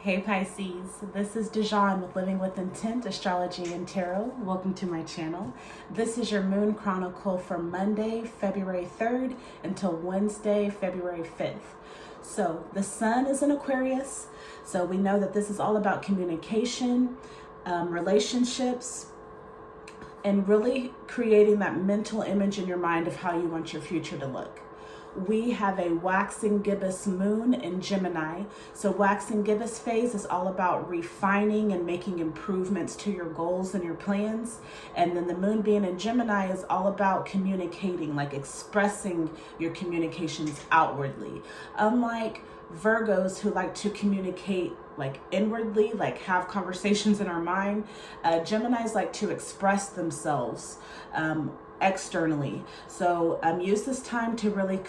Hey Pisces, this is Dijon with Living with Intent, Astrology and Tarot. Welcome to my channel. This is your moon chronicle from Monday, February 3rd until Wednesday, February 5th. So the sun is in Aquarius, so we know that this is all about communication, relationships, and really creating that mental image in your mind of how you want your future to look. We have a waxing gibbous moon in Gemini. So waxing gibbous phase is all about refining and making improvements to your goals and your plans. And then the moon being in Gemini is all about communicating, like expressing your communications outwardly. Unlike Virgos who like to communicate like inwardly, like have conversations in our mind, Geminis like to express themselves externally. So use this time to really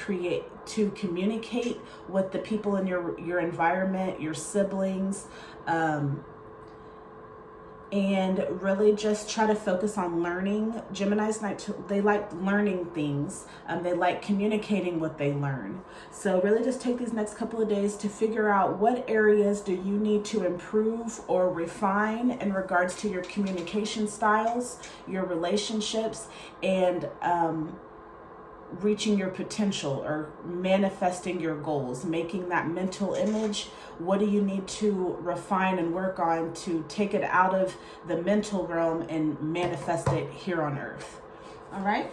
communicate with the people in your environment, your siblings, and really just try to focus on learning. Geminis they like learning things. They like communicating what they learn. So really just take these next couple of days to figure out what areas do you need to improve or refine in regards to your communication styles, your relationships, and reaching your potential or manifesting your goals, making that mental image. What do you need to refine and work on to take it out of the mental realm and manifest it here on earth? All right.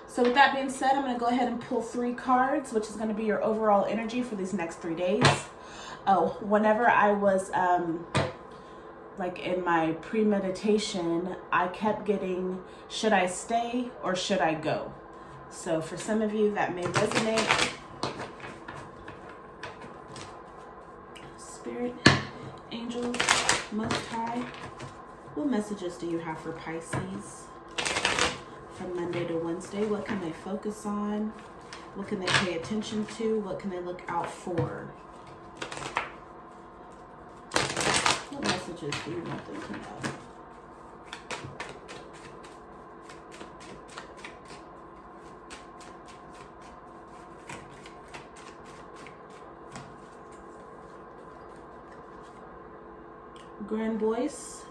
So with that being said, I'm going to go ahead and pull 3 cards, which is going to be your overall energy for these next 3 days. Oh, whenever I was like in my premeditation, I kept getting, should I stay or should I go? So for some of you that may resonate. Spirit, angels, Most High, what messages do you have for Pisces from Monday to Wednesday? What can they focus on? What can they pay attention to? What can they look out for? What messages do you want them to know? Grand Voice.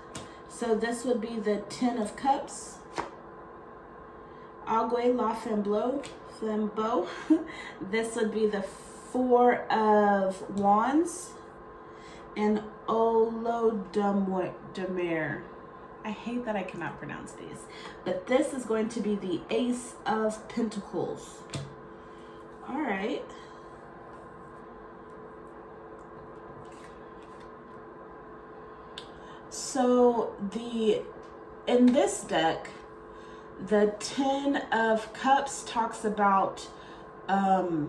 So this would be the 10 of Cups. Agua la flambeau. This would be the 4 of Wands. And Olodomere. I hate that I cannot pronounce these. But this is going to be the Ace of Pentacles. All right. So in this deck, the 10 of Cups talks about the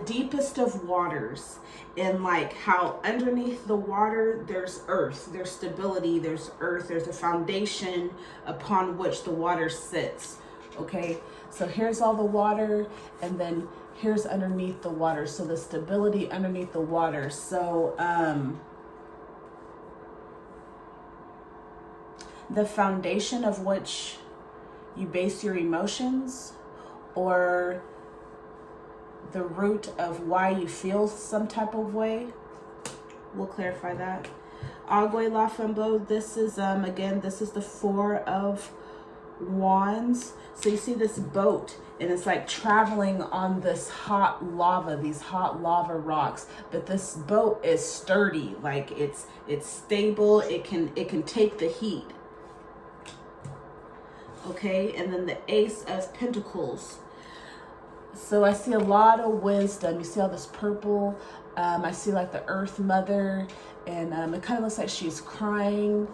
deepest of waters, and like how underneath the water there's earth, there's stability, there's earth, there's a foundation upon which the water sits. Okay, so here's all the water, and then here's underneath the water, so the stability underneath the water. So the foundation of which you base your emotions, or the root of why you feel some type of way. We'll clarify that. Agua la flambeau. This is again, this is the 4 of Wands. So you see this boat, and it's like traveling on this hot lava, these hot lava rocks. But this boat is sturdy, like it's stable. It can take the heat. Okay, and then the Ace of Pentacles. So I see a lot of wisdom. You see all this purple. I see like the Earth Mother, and it kind of looks like she's crying.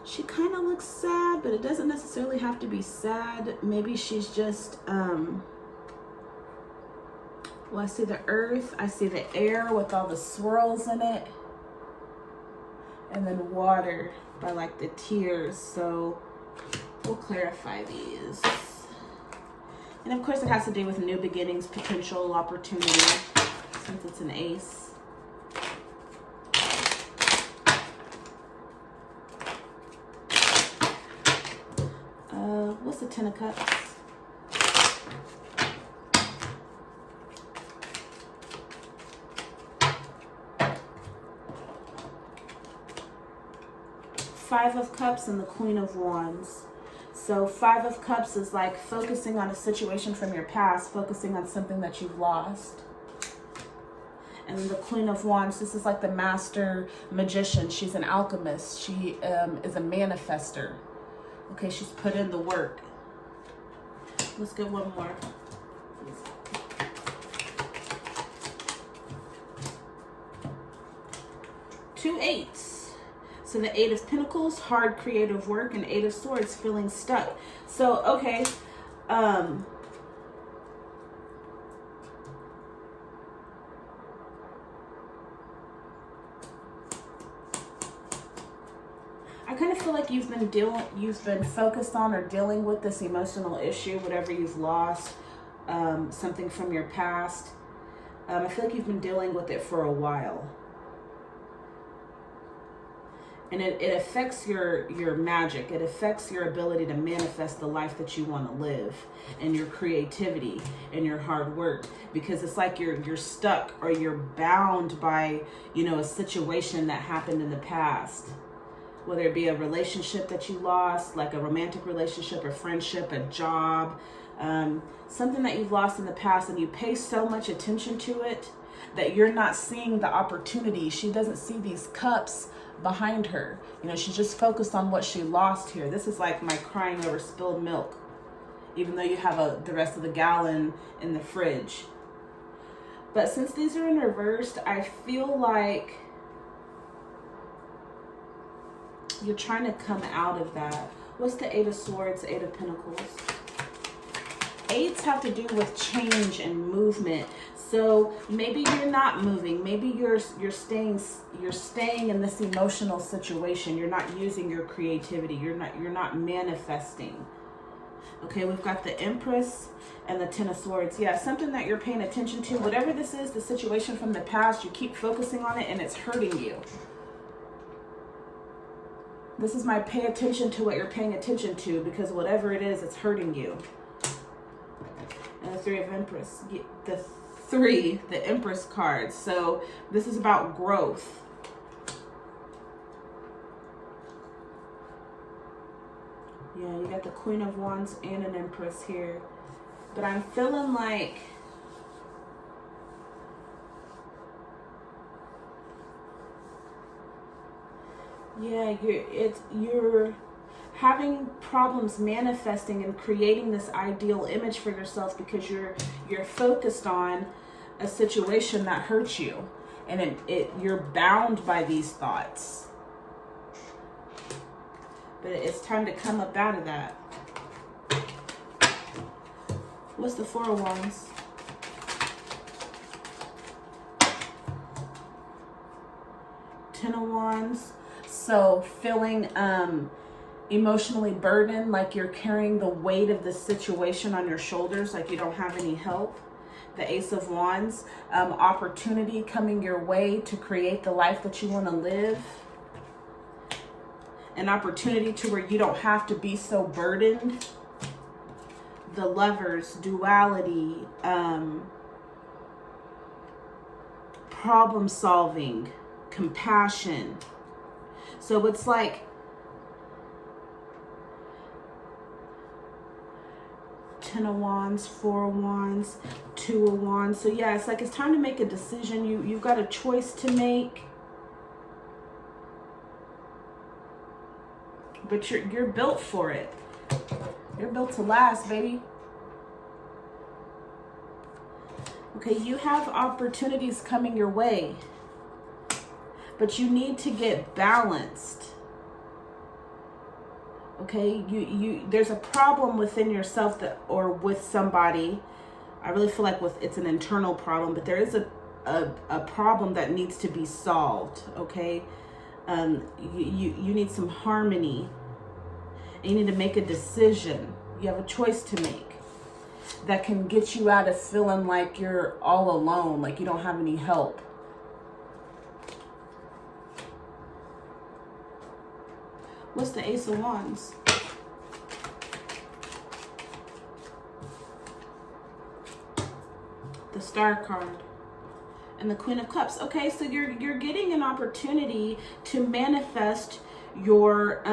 She kind of looks sad, but it doesn't necessarily have to be sad. Maybe she's just, well, I see the earth. I see the air with all the swirls in it. And then water by like the tears. So we'll clarify these. And of course it has to do with new beginnings, potential, opportunity, since it's an ace. What's the 10 of Cups? Five of Cups and the Queen of Wands. So Five of Cups is like focusing on a situation from your past, focusing on something that you've lost. And the Queen of Wands, this is like the master magician. She's an alchemist. She is a manifester. Okay, she's put in the work. Let's get one more. Two eights. So the Eight of Pentacles, hard creative work, and Eight of Swords, feeling stuck. So, okay. I kind of feel like you've been focused on or dealing with this emotional issue, whatever you've lost, something from your past. I feel like you've been dealing with it for a while. And it affects your magic. It affects your ability to manifest the life that you want to live, and your creativity and your hard work, because it's like you're stuck or you're bound by, you know, a situation that happened in the past. Whether it be a relationship that you lost, like a romantic relationship, a friendship, a job, something that you've lost in the past, and you pay so much attention to it that you're not seeing the opportunity. She doesn't see these cups behind her. You know, she's just focused on what she lost here. This is like my crying over spilled milk, even though you have the rest of the gallon in the fridge. But since these are in reversed, I feel like you're trying to come out of that. What's the Eight of Swords, Eight of Pentacles? Eights have to do with change and movement. So maybe you're not moving. Maybe you're staying in this emotional situation. You're not using your creativity. You're not manifesting. Okay, we've got the Empress and the Ten of Swords. Yeah, something that you're paying attention to. Whatever this is, the situation from the past, you keep focusing on it and it's hurting you. This is my pay attention to what you're paying attention to, because whatever it is, it's hurting you. And the Three of Empress. The Empress cards. So this is about growth. Yeah, you got the Queen of Wands and an Empress here. But I'm feeling like yeah, you're having problems manifesting and creating this ideal image for yourself, because you're focused on a situation that hurts you, and you're bound by these thoughts. But it's time to come up out of that. What's the Four of Wands? Ten of Wands. So feeling emotionally burdened, like you're carrying the weight of the situation on your shoulders, like you don't have any help. The Ace of Wands, opportunity coming your way to create the life that you want to live. An opportunity to where you don't have to be so burdened. The Lovers, duality, problem solving, compassion. So it's like Ten of Wands, Four of Wands, Two of Wands. So yeah, it's like it's time to make a decision. You've got a choice to make. But you're built for it. You're built to last, baby. Okay, you have opportunities coming your way, but you need to get balanced. Okay, there's a problem within yourself or with somebody. I really feel like it's an internal problem, but there is a problem that needs to be solved. Okay, you need some harmony. You need to make a decision. You have a choice to make that can get you out of feeling like you're all alone, like you don't have any help. What's the Ace of Wands? The Star card. And the Queen of Cups. Okay, so you're getting an opportunity to manifest your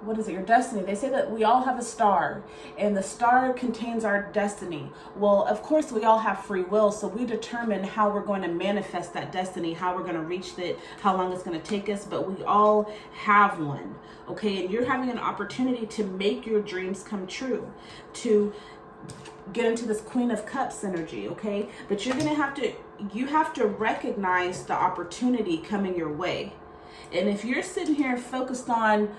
what is it, your destiny. They say that we all have a star, and the star contains our destiny. Well, of course, we all have free will, so we determine how we're going to manifest that destiny, how we're going to reach it, how long it's going to take us, but we all have one, okay? And you're having an opportunity to make your dreams come true, to get into this Queen of Cups energy, okay? But you're going to have to, you have to recognize the opportunity coming your way. And if you're sitting here focused on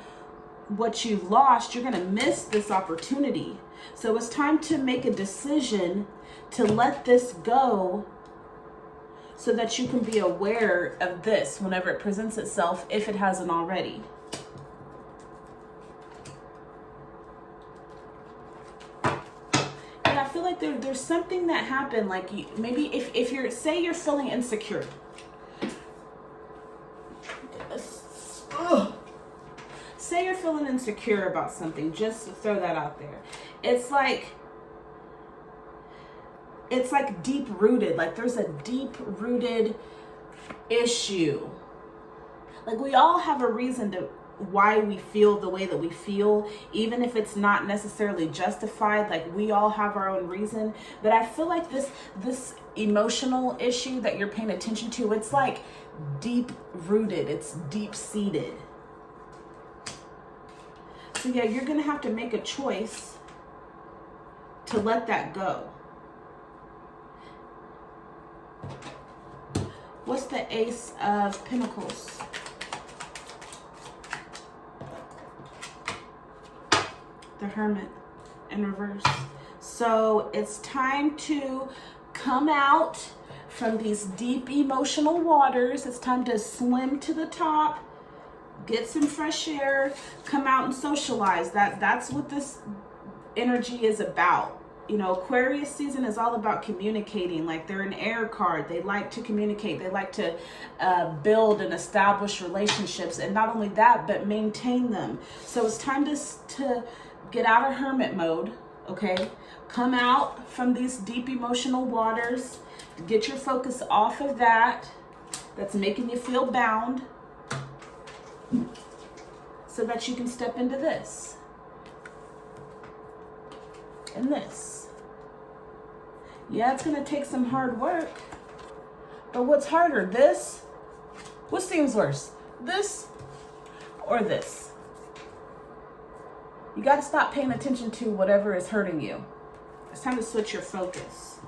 what you lost, you're going to miss this opportunity. So it's time to make a decision to let this go so that you can be aware of this whenever it presents itself, if it hasn't already. And I feel like there's something that happened, like maybe if you're, say you're feeling insecure. Say you're feeling insecure about something, just throw that out there. It's like deep rooted, like there's a deep rooted issue. Like we all have a reason to why we feel the way that we feel, even if it's not necessarily justified. Like we all have our own reason, but I feel like this emotional issue that you're paying attention to, it's like deep rooted, it's deep seated. So yeah, you're going to have to make a choice to let that go. What's the Ace of Pentacles? The Hermit in reverse. So it's time to come out from these deep emotional waters. It's time to swim to the top. Get some fresh air, come out and socialize. That's what this energy is about. You know, Aquarius season is all about communicating. Like they're an air card. They like to communicate. They like to build and establish relationships. And not only that, but maintain them. So it's time to get out of hermit mode, okay? Come out from these deep emotional waters. Get your focus off of that. That's making you feel bound. So that you can step into this and this. Yeah, it's going to take some hard work. But what's harder, this? What seems worse, this or this? You got to stop paying attention to whatever is hurting you. It's time to switch your focus.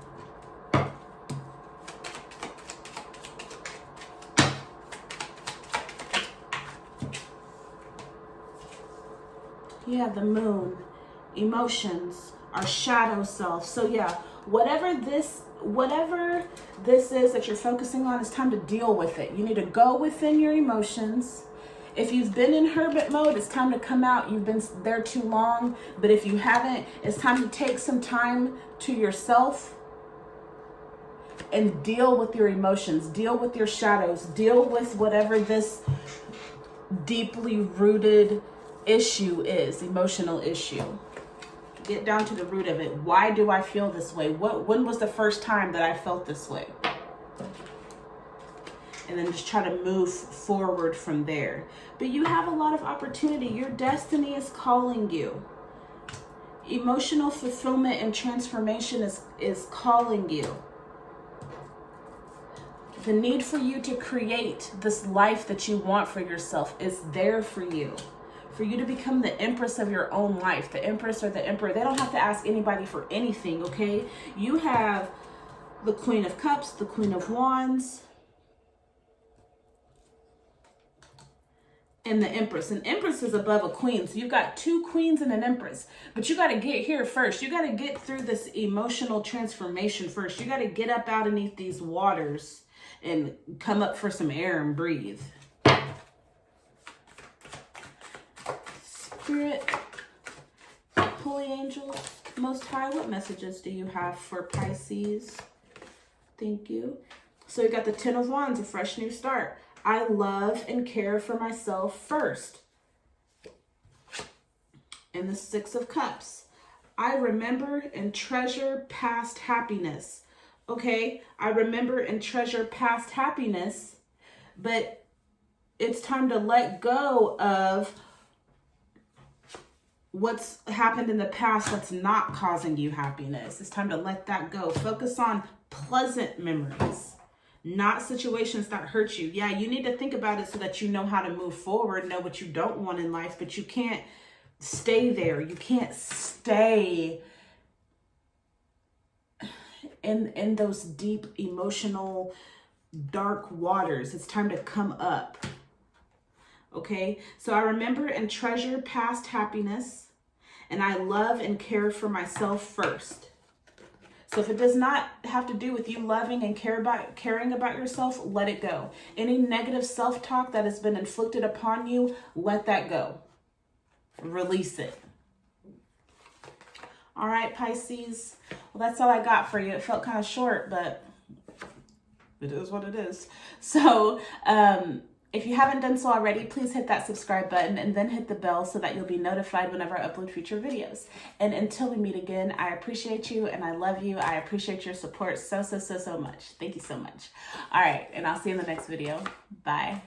Yeah, the moon, emotions, our shadow self. So yeah, whatever this is that you're focusing on, it's time to deal with it. You need to go within your emotions. If you've been in hermit mode, it's time to come out. You've been there too long. But if you haven't, it's time to take some time to yourself and deal with your emotions, deal with your shadows, deal with whatever this deeply rooted issue is, emotional issue. Get down to the root of it. Why do I feel this way? When was the first time that I felt this way? And then just try to move forward from there. But you have a lot of opportunity. Your destiny is calling you. Emotional fulfillment and transformation is calling you. The need for you to create this life that you want for yourself is there for you. For you to become the empress of your own life, the empress or the emperor. They don't have to ask anybody for anything, okay? You have the Queen of Cups, the Queen of Wands, and the Empress. An Empress is above a Queen. So you've got two Queens and an Empress. But you got to get here first. You got to get through this emotional transformation first. You got to get up out beneath these waters and come up for some air and breathe. Spirit, holy angels, Most High, what messages do you have for Pisces? Thank you. So you got the Ten of Wands, a fresh new start. I love and care for myself first. And the Six of Cups. I remember and treasure past happiness. Okay, I remember and treasure past happiness, but it's time to let go of what's happened in the past that's not causing you happiness. It's time to let that go. Focus on pleasant memories, not situations that hurt you. Yeah, you need to think about it so that you know how to move forward, know what you don't want in life, but you can't stay there. You can't stay in those deep emotional dark waters. It's time to come up. Okay, so I remember and treasure past happiness, and I love and care for myself first. So if it does not have to do with you loving and caring about yourself, let it go. Any negative self-talk that has been inflicted upon you, let that go. Release it. All right, Pisces. Well, that's all I got for you. It felt kind of short, but it is what it is. So, if you haven't done so already, please hit that subscribe button and then hit the bell so that you'll be notified whenever I upload future videos. And until we meet again, I appreciate you and I love you. I appreciate your support so much. Thank you so much. All right, and I'll see you in the next video. Bye.